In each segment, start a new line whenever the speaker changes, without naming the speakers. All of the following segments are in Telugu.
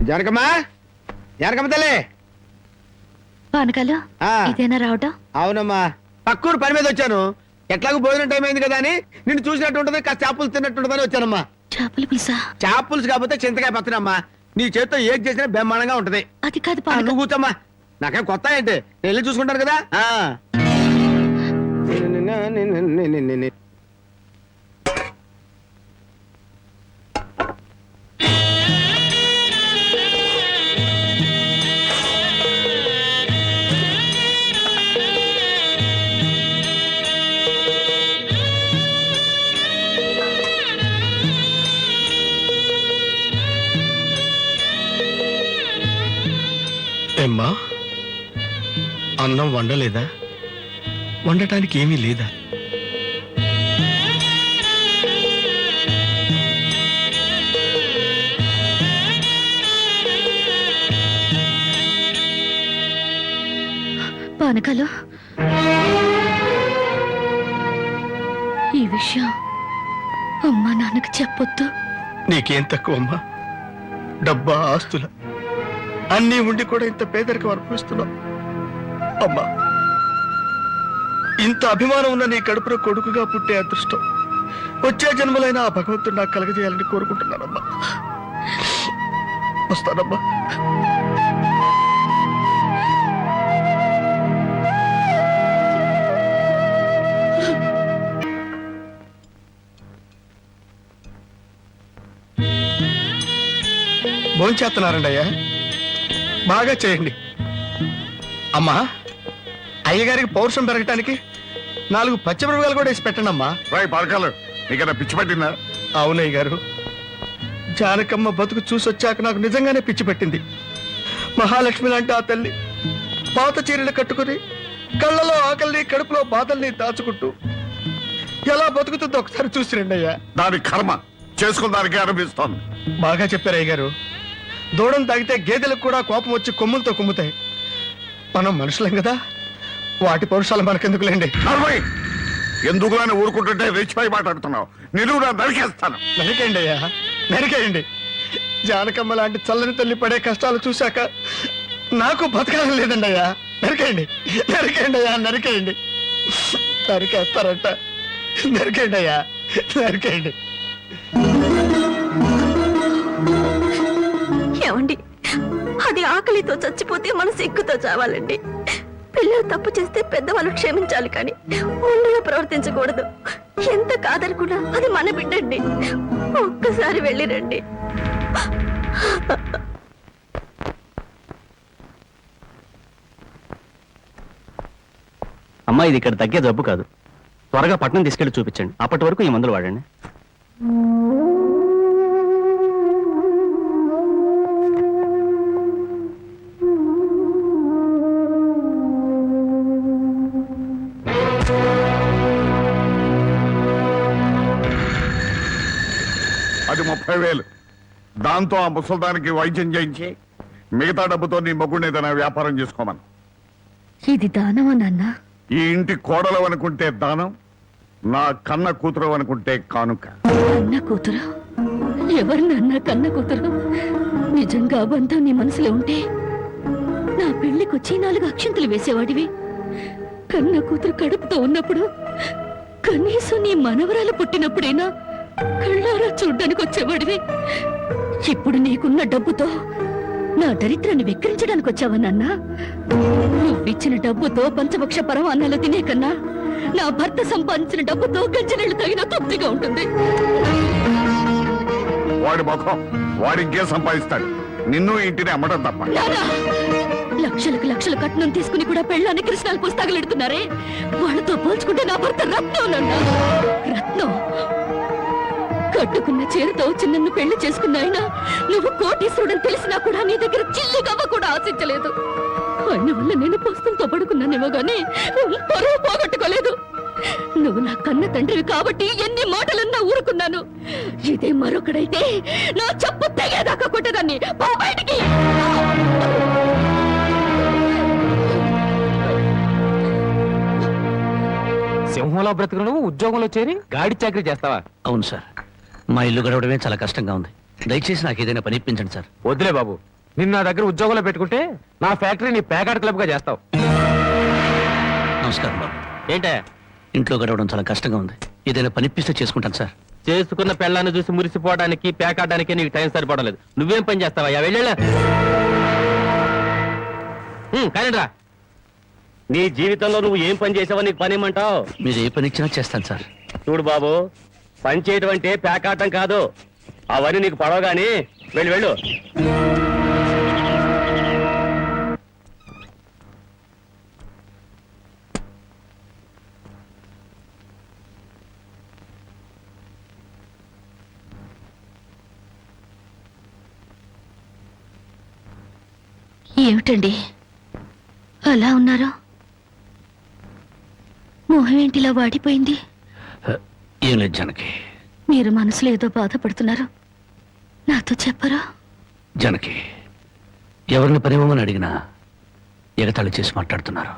జానకమ్మా, జానకమ్మ తల్లి.
పానకాలు ఇదేనా రావటం?
అవునమ్మా, పక్కూరు పని మీద వచ్చాను. ఎట్లాగో భోజనం టైం అయింది కదా అని నిన్ను చూసినట్టు ఉంటది, కాస్త చేపలు తిన్నట్టుంటదని వచ్చానమ్మా.
చేపల పులుసా?
చేపలుసు కాకపోతే చింతకాయ పచ్చడమ్మా. నీ చేతితో ఏది చేసినా బ్రహ్మాండంగా ఉంటది.
అది కాదు
నువ్వు కూర్చోమ్మా, నాకేం కొత్త ఏంటి, నేను వెళ్ళి చూసుకుంటాను కదా.
ఏమ్మా, అన్నం వండలేదా? వండటానికి ఏమీ లేదా?
పానకాలు, ఈ విషయం అమ్మా నాన్నకు చెప్పొద్దు.
నీకేం తక్కువమ్మా? డబ్బా, ఆస్తుల అన్నీ ఉండి కూడా ఇంత పేదరికం అనుభవిస్తున్నావు. అమ్మా, ఇంత అభిమానం ఉన్న నీ కడుపులో కొడుకుగా పుట్టే అదృష్టం వచ్చే జన్మలైన ఆ భగవంతుడు నాకు కలగజేయాలని కోరుకుంటున్నానమ్మా. వస్తానమ్మా. భోంచేస్తున్నారండి అయ్యా, బాగా చేయండి. అమ్మా, అయ్యగారికి పౌరుషం పెరగటానికి 4 పచ్చిమిరపకాయలు కూడా వేసి పెట్టండి అమ్మా.
పరకాలు నీకన్నా పిచ్చి పట్టిందా?
అవునయ్య గారు, జానకమ్మ బతుకు చూసొచ్చాక నాకు నిజంగానే పిచ్చి పట్టింది. మహాలక్ష్మి లాంటి ఆ తల్లి పాత చీరలు కట్టుకుని కళ్ళలో ఆకలిని కడుపులో బాధల్ని దాచుకుంటూ ఎలా బతుకుతుందో ఒకసారి చూసి రండి అయ్యా.
దాని కర్మ చేసుకున్న దానికి అనిపిస్తోంది.
బాగా చెప్పారు అయ్య గారు. దూడం తాగితే గేదెలకు కూడా కోపం వచ్చి కొమ్ములతో కుమ్ముతాయి. మనం మనుషులేం కదా, వాటి పౌరుషాలు మనకెందుకులేండి.
ఎందుకులని ఊరుకుంటుంటే రెచ్చిపోయి మాట్లాడుతున్నావు. నిలువునా నరికేస్తాను.
నరికేయండి అయ్యా, నరికేయండి. జానకమ్మ లాంటి చల్లని తల్లి పడే కష్టాలు చూశాక నాకు బతకాలని లేదండి అయ్యా. నరికేయండి, నరికేయండి అయ్యా, నరికేయండి. నరికేస్తారంట, నరికేయండి అయ్యా, నరికేయండి.
ఏమండి, అది ఆకలితో చచ్చిపోతే మన సిగ్గుతో చావాలండి. పిల్లలు తప్పు చేస్తే పెద్దవాళ్ళు క్షమించాలి, కానీ ఒళ్ళుగా ప్రవర్తించకూడదు. ఎంత కాదనుకున్నా అది మన బిడ్డండి. ఒక్కసారి వెళ్ళిరండి.
అమ్మా, ఇది ఇక్కడ తగ్గే జబ్బు కాదు. త్వరగా పట్నం తీసుకెళ్లి చూపించండి. అప్పటి వరకు ఈ మందులు వాడండి.
అది 30,000. దాంతో ఆ ముసల్దానికి వైద్యం చేయించి మిగతా డబ్బుతో నీ మొగుడిని ఏదైనా వ్యాపారం చేసుకోమను.
ఇది దానమా నాన్న?
ఈ ఇంటి కోడలు అనుకుంటే దానం, నా కన్న కూతురు అనుకుంటే కానుక.
కన్న కూతురు? ఎవరు నాన్న కన్న కూతురు? నిజంగా బంధం నీ మనసులో ఉంటే నా పెళ్లికొచ్చి 4 అక్షంతలు వేసేవాడివి. కన్న కూతురు కడుపుతో ఉన్నప్పుడు, కనీసం నీ మనవరాలు పుట్టినప్పుడైనా కళ్ళారా చూడ్డానికి వచ్చేవాడివి. ఇప్పుడు నీకున్న డబ్బుతో నా దరిద్రాన్ని వెక్కిరించడానికి వచ్చావా నాన్న? నువ్విచ్చిన డబ్బుతో పంచభక్ష పరమాన్నాలు తినే కన్నా నా భర్త సంపాదించిన డబ్బుతో గంజినీళ్లు తాగినా తృప్తిగా ఉంటుంది.
వాడి ముఖం వాడింకే సంపాదిస్తాడు, నిన్ను ఇంటిని అమ్మడం తప్ప.
లక్షలకు లక్షలు కట్నం తీసుకుని కూడా పెళ్ళాన్ని కృష్ణాలు పుస్తకాలెడుతున్నారే, వాళ్ళతో పోల్చుకుంటే నా భర్త రత్నం నాన్న, రత్నం. కట్టుకున్న చీరతో వచ్చి నన్ను పెళ్లి చేసుకున్న ఆయన నువ్వు కోటీశ్వరుడని తెలిసినా కూడా నీ దగ్గర చిల్లిగవ్వ కూడా ఆశించలేదు. ఆయన వల్ల నేను పుస్తకంతో పడుకున్నానేమో గానీ పరువు పోగొట్టుకోలేదు. నువ్వు నా కన్న తండ్రివి కాబట్టి ఎన్ని మాటలన్నా ఊరుకున్నాను. ఇదే మరొకడైతే నా చెప్పు తెగేదాకా కొట్టేదాన్ని. బయటికి
సింహంలో బ్రతుకు నువ్వు ఉద్యోగంలో చేరి గాడి చాకరీ చేస్తావా?
అవును సార్, మా ఇల్లు గడవడమే చాలా కష్టంగా ఉంది. దయచేసి నాకు ఏదైనా పని ఇప్పించండి సార్.
వద్దులే బాబు,
నిన్న నా దగ్గర ఉద్యోగంలో పెట్టుకుంటే నా ఫ్యాక్టరీ నీ ప్యాకాట్ క్లబ్ గా చేస్తావు.
నమస్కారం బాబు.
ఏంటే
ఇంట్లో గడవడం చాలా కష్టంగా ఉంది. ఏదైనా పనిపిస్తే చేసుకుంటాను సార్.
చేసుకున్న పెళ్ళాన్ని చూసి మురిసిపోవడానికి పేకాడడానికి నీకు టైం సరిపోవడం నువ్వేం పని చేస్తావా వెళ్ళా కానీ రా నీ జీవితంలో నువ్వు ఏం పని చేసావో నీకు పని ఏమంటావు?
మీరు ఏ పని ఇచ్చినా చేస్తాను సార్.
చూడు బాబు, పని చేయడం అంటే పేకాటం కాదు. అవన్నీ నీకు పడవగాని వెళ్ళు వెళ్ళు.
ఏమిటండి అలా ఉన్నారు? మొహం ఏంటిలా వాడిపోయింది?
ఏం లేదు జానకి.
మీరు మనసులో ఏదో బాధపడుతున్నారు, నాతో చెప్పరా?
జానకి, ఎవరిని పనివ్వమని అడిగినా ఎగతాళి చేసి మాట్లాడుతున్నారు.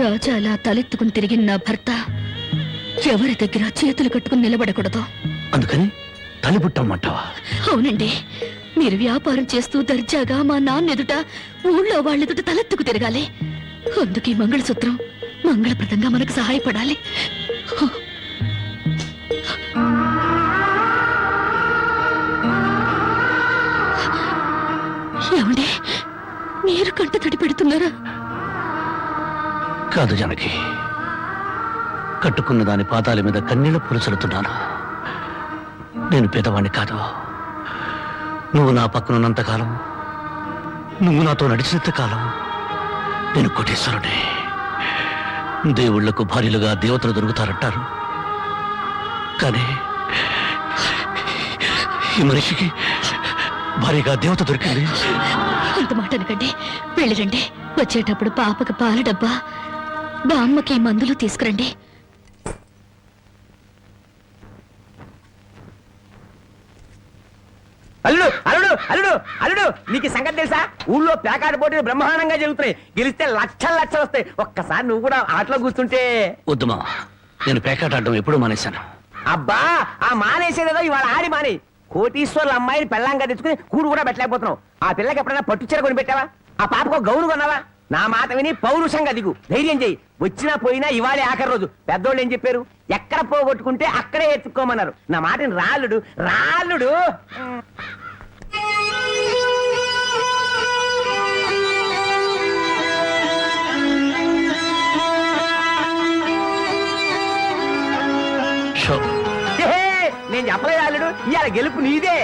రాజా అలా తలెత్తుకుని తిరిగిన నా భర్త ఎవరి దగ్గర చేతులు కట్టుకుని నిలబడకూడదు.
అందుకని తలిపుట్టమంటావా?
అవునండి, మీరు వ్యాపారం చేస్తూ దర్జాగా మా నాన్న ఎదుట, ఊళ్ళో వాళ్ళెదుట తలెత్తుకు తిరగాలి. అందుకే మంగళసూత్రం మంగళప్రదంగా మనకు సహాయపడాలి. ఏమండి, మీరు కంట తడి పెడుతున్నారా?
కాదు జానకి, కట్టుకున్న దాని పాదాల మీద కన్నీళ్లు పులుసలుతున్నాను. నేను పేదవాణ్ణి కాదు. నువ్వు నా పక్కనున్నంతకాలం, నువ్వు నాతో నడిచినంత కాలం నేను కోటీశ్వరుడే. దేవుళ్లకు భార్యలుగా దేవతలు దొరుకుతారంటారు, కానీ ఈ మనిషికి భారీగా దేవత దొరికింది.
అంత మాట అనకండి, వెళ్ళిరండి. వచ్చేటప్పుడు పాపకి పాల డబ్బా, బామ్మకి మందులు తీసుకురండి.
అల్లుడు అల్లుడు అల్లుడు అల్లుడు నీకు ఈ సంగతి తెలుసా? ఊళ్ళో ప్యాకాట పోటీలు బ్రహ్మాండంగా జరుగుతున్నాయి. గెలిస్తే లక్షలు లక్షలు వస్తాయి. ఒక్కసారి నువ్వు కూడా ఆటలో కూర్చుంటే.
వద్దుమా, నేను పేకాట ఆడడం ఎప్పుడూ మానేశాను.
అబ్బా, ఆ మానేసేదేదో ఇవాళ ఆడి మాని. కోటీశ్వర్ల అమ్మాయిని పెళ్ళంగా తెచ్చుకుని కూడు కూడా పెట్టలేకపోతున్నావు. ఆ పిల్లకి ఎప్పుడైనా పట్టుచీర కొని పెట్టావా? ఆ పాపకు గౌను కొన్నావా? నా మాట విని పౌరుషంగా దిగు, ధైర్యం చెయ్యి. వచ్చినా పోయినా ఇవాళే ఆఖరి రోజు. పెద్దోళ్ళు ఏం చెప్పారు? ఎక్కడ పోగొట్టుకుంటే అక్కడే ఎత్తుక్కోమన్నారు. నా మాటని రాళ్ళుడు రాళ్ళుడు. నేను చెప్పలేదు రాళ్ళుడు, ఇవాళ గెలుపు నీదే.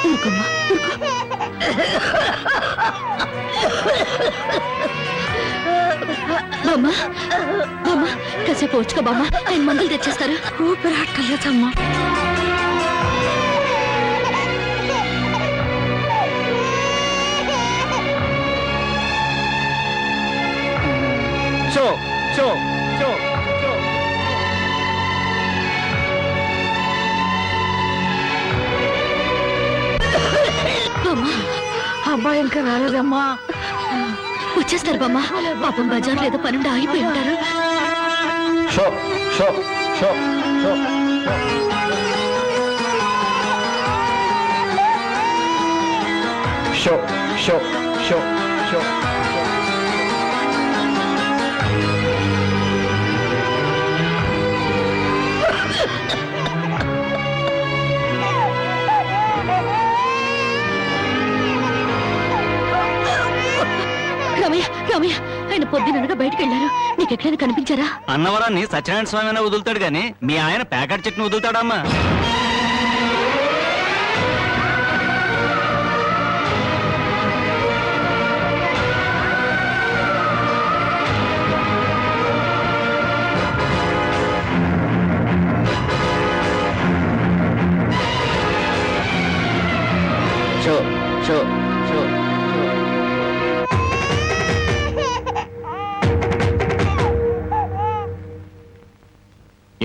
ఊరుకోమ్మా, ఊరుకో. బామ్మ, బామ్మ, కాసేపు వచ్చుకో బామ్మ, ఆయన మందులు తెచ్చేస్తారు. ఊపిరాటలేదమ్మా.
షో షో షో షో.
అబ్బాయి ఇంకా రాలేదమ్మా. వచ్చేస్తారు బామ్మ. పాపం బజార్లో ఏదో పనుండి ఆగిపోయి ఉంటారు.
షో షో షో షో. షో షో షో షో.
రామయ్య, రామయ్య, ఆయన పొద్దుననగా బయటకు వెళ్ళారు. నీకు ఎక్కడైనా కనిపించారా?
అన్నవరాన్ని సత్యనారాయణ స్వామి వదులుతాడు గాని మీ ఆయన ప్యాకెట్ చెట్ను వదులుతాడమ్మా.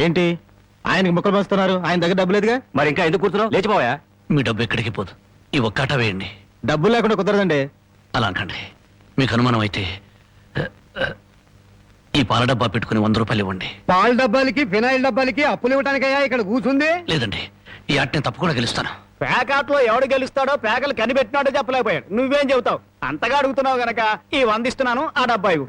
ఏంటి ఆయనకి ముక్కలు పంచుతున్నారు ఆయన దగ్గర డబ్బు లేదుగా మరి ఇంకా ఎందుకు కూర్చున్నావు లేచిపోయా
మీ డబ్బు ఎక్కడికి పోదు ఈ ఒక్కాట వేయండి.
డబ్బులు లేకుండా కుదరదండి
అలా అనకండి. మీకు అనుమానం అయితే ఈ పాల డబ్బా పెట్టుకుని 100 రూపాయలు ఇవ్వండి.
పాల డబ్బాలకి ఫినాయిల్ డబ్బాలకి అప్పులు ఇవ్వడానికయ్యా ఇక్కడ కూర్చుంది.
లేదండి, ఈ ఆట నేను తప్పకుండా గెలుస్తాను.
ప్యాకాట్లో ఎవడు గెలుస్తాడో ప్యాకలు కనిపెట్టినాడో చెప్పలేకపోయాడు నువ్వేం చెబుతావు అంతగా అడుగుతున్నావు గనక ఈ 100 ఇస్తున్నాను ఆ డబ్బా ఇవ్వు.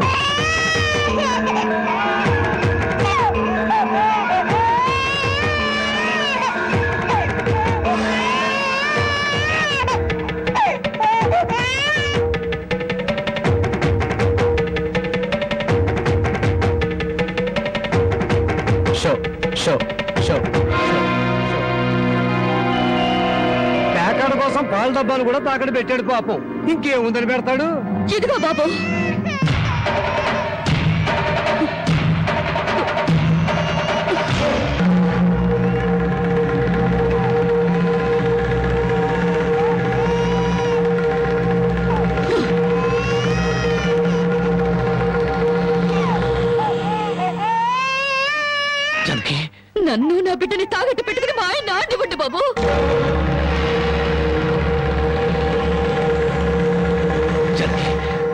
షో షో షో
ప్యాకాడ కోసం పాల డబ్బాలు కూడా తాకడ పెట్టాడు పాపం. ఇంకేముందని పెడతాడు.
ఇదిగో బాబు,
జానకి,
నన్ను నా బిడ్డని తాగట్టు పెట్టుకుని మా ఆయన ఆడివ్వండి బాబు.
జానకి,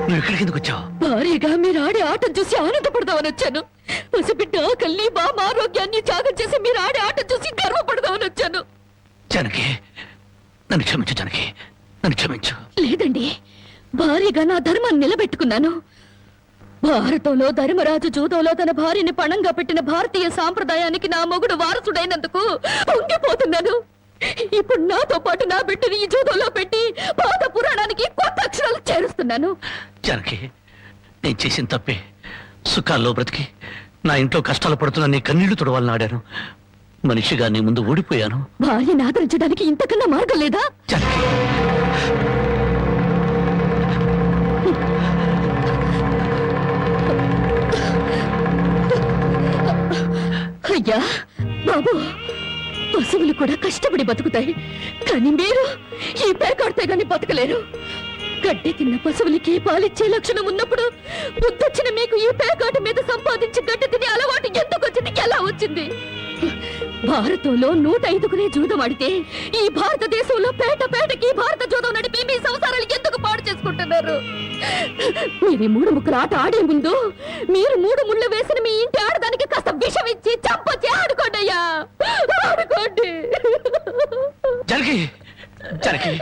నువ్వు ఇక్కడికి ఎందుకు వచ్చావు?
భారీగా మీరు ఆడే ఆటం చూసి ఆనందపడదామని వచ్చాను. పసిబిడ్డ ఆకలిని బామ ఆరోగ్యాన్ని త్యాగం చేసి మీరు ఆడే ఆటం చూసి గర్వపడదామని వచ్చాను.
జానకి, నన్ను క్షమించు. జానకి, నన్ను క్షమించు.
లేదండి, భారీగా నా ధర్మాన్ని నిలబెట్టుకున్నాను. భారతంలో ధర్మరాజు జూదంలో తన భార్యని పణంగా పెట్టిన భారతీయ సాంప్రదాయానికి నా మొగుడు వారసుడైనందుకు పొంగిపోతున్నాను. ఇప్పుడు నాతో పాటు నా బిడ్డని ఈ జూదంలో పెట్టి పాత పురాణానికి కొత్త అక్షరాలు చేరుస్తున్నాను.
జానకి, నేను చేసిన తప్పే. సుఖాల్లో బ్రతికి నా ఇంట్లో కష్టాలు పడుతున్నా నీ కన్నీళ్లు తుడవాలని ఆడాను. మనిషిగా నీ ముందు ఓడిపోయాను.
భార్యని ఆదరించడానికి ఇంతకన్నా మార్గం లేదా?
జానకి,
అయ్యా బాబు, పశువులు కూడా కష్టపడి బతుకుతాయి, కానీ మీరు ఈ పేకాడితే గాని బతకలేరు. గడ్డి తిన్న పశువులకి పాలిచ్చే లక్షణం ఉన్నప్పుడు బుద్ధొచ్చిన మీకు ఈ పేకాట మీద సంపాదించి గడ్డి తినే అలవాటు ఎందుకు వచ్చింది, ఎలా వచ్చింది? భారతంలో 105 జూదం ఆడితే ఈ భారతదేశంలో పేటకి భారత జూదం నడిపి మీ సంసారాలు ఎందుకు పాడు చేసుకుంటున్నారు? మీరు 3 ముక్కల ఆట ఆడే ముందు మీరు 3 ముళ్ళు వేసిన మీ ఇంటి ఆడదానికి కాస్త విషం ఇచ్చి చంపొచ్చి ఆడుకోండి అయ్యా, ఆడుకోండి.
జానకి, జానకి.